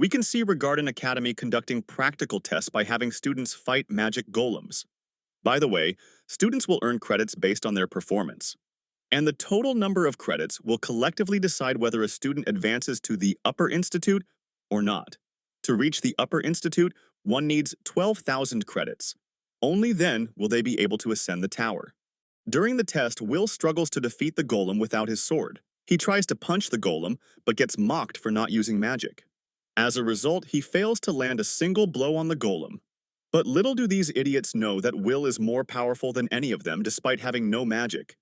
We can see Regardin Academy conducting practical tests by having students fight magic golems. By the way, students will earn credits based on their performance. And the total number of credits will collectively decide whether a student advances to the Upper Institute or not. To reach the Upper Institute, one needs 12,000 credits. Only then will they be able to ascend the tower. During the test, Will struggles to defeat the golem without his sword. He tries to punch the golem, but gets mocked for not using magic. As a result, he fails to land a single blow on the golem. But little do these idiots know that Will is more powerful than any of them despite having no magic.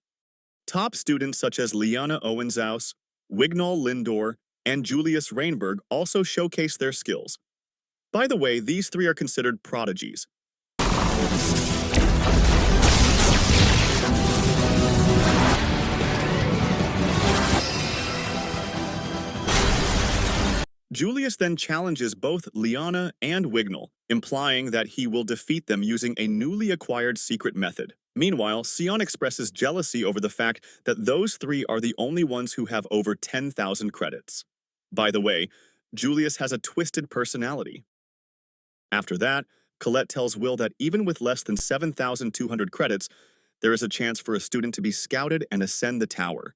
Top students such as Liana Owenzaus, Wignall Lindor, and Julius Rainberg also showcase their skills. By the way, these three are considered prodigies. Julius then challenges both Liana and Wignall, implying that he will defeat them using a newly acquired secret method. Meanwhile, Sion expresses jealousy over the fact that those three are the only ones who have over 10,000 credits. By the way, Julius has a twisted personality. After that, Colette tells Will that even with less than 7,200 credits, there is a chance for a student to be scouted and ascend the tower.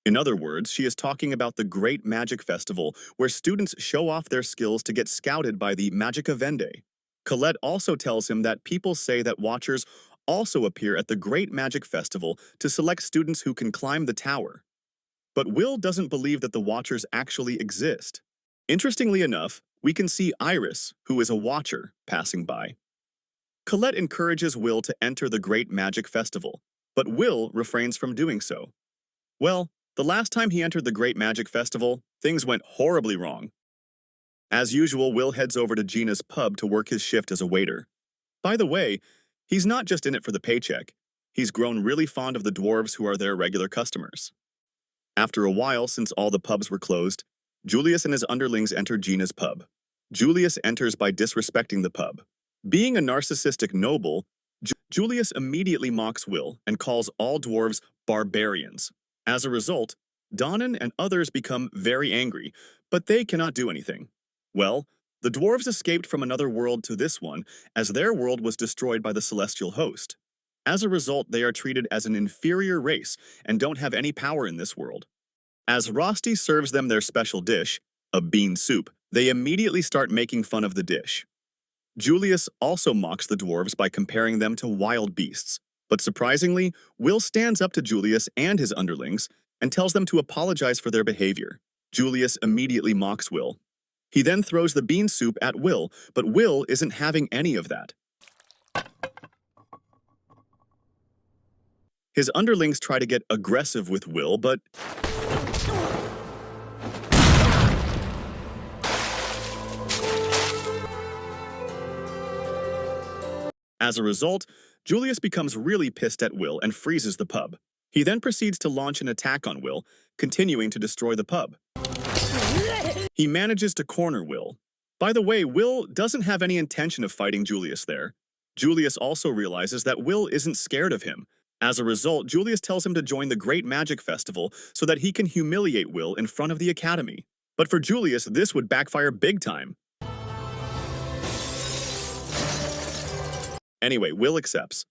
In other words, she is talking about the Great Magic Festival, where students show off their skills to get scouted by the Magica Vende. Colette also tells him that people say that Watchers also appear at the Great Magic Festival to select students who can climb the tower. But Will doesn't believe that the Watchers actually exist. Interestingly enough, we can see Iris, who is a Watcher, passing by. Colette encourages Will to enter the Great Magic Festival, but Will refrains from doing so. Well, the last time he entered the Great Magic Festival, things went horribly wrong. As usual, Will heads over to Gina's pub to work his shift as a waiter. By the way, he's not just in it for the paycheck. He's grown really fond of the dwarves who are their regular customers. After a while, since all the pubs were closed, Julius and his underlings enter Gina's pub. Julius enters by disrespecting the pub. Being a narcissistic noble, Julius immediately mocks Will and calls all dwarves barbarians. As a result, Donnan and others become very angry, but they cannot do anything. Well, the dwarves escaped from another world to this one, as their world was destroyed by the celestial host. As a result, they are treated as an inferior race and don't have any power in this world. As Rosti serves them their special dish, a bean soup, they immediately start making fun of the dish. Julius also mocks the dwarves by comparing them to wild beasts. But surprisingly, Will stands up to Julius and his underlings and tells them to apologize for their behavior. Julius immediately mocks Will. He then throws the bean soup at Will, but Will isn't having any of that. His underlings try to get aggressive with Will, but as a result, Julius becomes really pissed at Will and freezes the pub. He then proceeds to launch an attack on Will, continuing to destroy the pub. He manages to corner Will. By the way, Will doesn't have any intention of fighting Julius there. Julius also realizes that Will isn't scared of him. As a result, Julius tells him to join the Great Magic Festival so that he can humiliate Will in front of the Academy. But for Julius, this would backfire big time. Anyway, Will accepts.